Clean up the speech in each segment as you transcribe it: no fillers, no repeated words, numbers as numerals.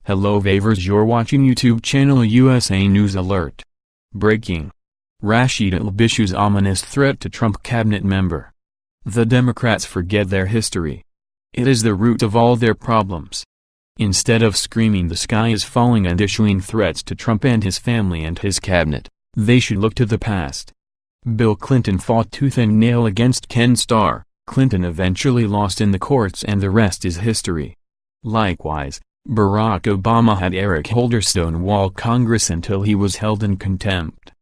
Hello Vavers, you're watching YouTube channel USA News Alert. Breaking. Rashida Tlaib issues ominous threat to Trump cabinet member. The Democrats forget their history. It is the root of all their problems. Instead of screaming the sky is falling and issuing threats to Trump and his family and his cabinet, they should look to the past. Bill Clinton fought tooth and nail against Ken Starr. Clinton eventually lost in the courts and the rest is history. Likewise, Barack Obama had Eric Holder stonewall Congress until he was held in contempt.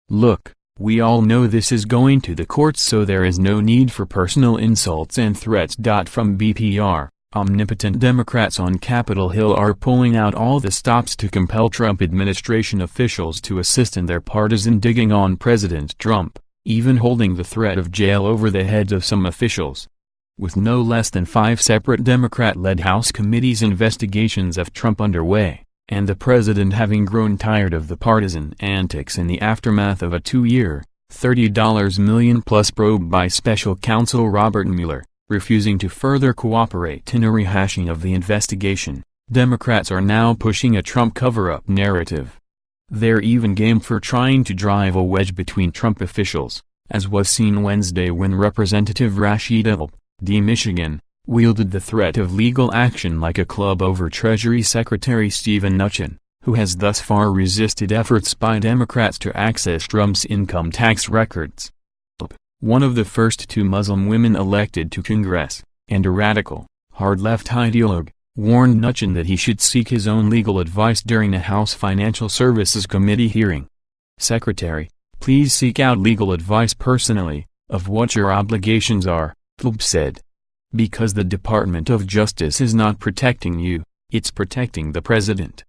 Look, we all know this is going to the courts, so there is no need for personal insults and threats. From BPR, omnipotent Democrats on Capitol Hill are pulling out all the stops to compel Trump administration officials to assist in their partisan digging on President Trump, even holding the threat of jail over the heads of some officials. With no less than 5 separate Democrat-led House committees investigations of Trump underway, and the president having grown tired of the partisan antics in the aftermath of a 2-year, $30 million-plus probe by special counsel Robert Mueller, refusing to further cooperate in a rehashing of the investigation, Democrats are now pushing a Trump cover-up narrative. They're even game for trying to drive a wedge between Trump officials, as was seen Wednesday when Representative Rashida Tlaib, D. Michigan, wielded the threat of legal action like a club over Treasury Secretary Steven Mnuchin, who has thus far resisted efforts by Democrats to access Trump's income tax records. Tlaib, one of the first 2 Muslim women elected to Congress, and a radical, hard-left ideologue, warned Mnuchin that he should seek his own legal advice during a House Financial Services Committee hearing. "Secretary, please seek out legal advice personally, of what your obligations are," Tlaib said. "Because the Department of Justice is not protecting you, it's protecting the president."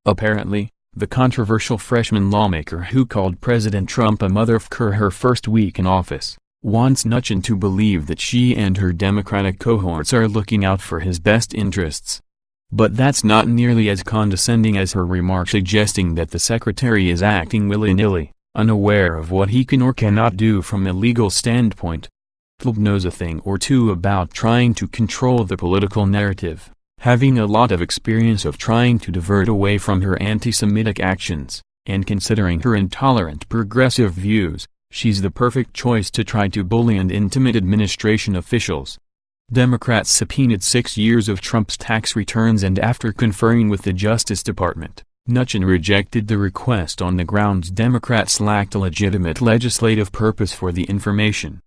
Apparently, the controversial freshman lawmaker who called President Trump a motherfucker her first week in office, wants Mnuchin to believe that she and her Democratic cohorts are looking out for his best interests. But that's not nearly as condescending as her remark suggesting that the secretary is acting willy-nilly, unaware of what he can or cannot do from a legal standpoint. Tlaib knows a thing or two about trying to control the political narrative, having a lot of experience of trying to divert away from her anti-Semitic actions, and considering her intolerant progressive views, she's the perfect choice to try to bully and intimidate administration officials. Democrats subpoenaed 6 years of Trump's tax returns, and after conferring with the Justice Department, Mnuchin rejected the request on the grounds Democrats lacked a legitimate legislative purpose for the information.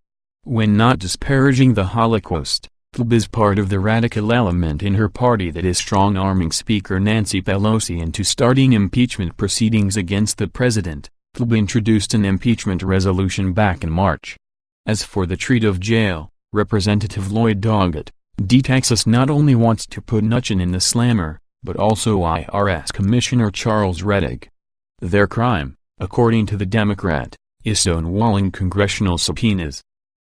When not disparaging the Holocaust, Tlaib is part of the radical element in her party that is strong-arming Speaker Nancy Pelosi into starting impeachment proceedings against the president. Tlaib introduced an impeachment resolution back in March. As for the treat of jail, Representative Lloyd Doggett, D. Texas not only wants to put Mnuchin in the slammer, but also IRS Commissioner Charles Rettig. Their crime, according to the Democrat, is stonewalling congressional subpoenas.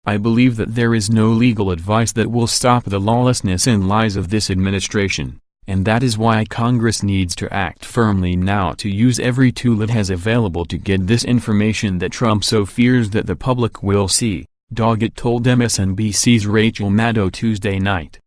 "I believe that there is no legal advice that will stop the lawlessness and lies of this administration, and that is why Congress needs to act firmly now to use every tool it has available to get this information that Trump so fears that the public will see," Doggett told MSNBC's Rachel Maddow Tuesday night.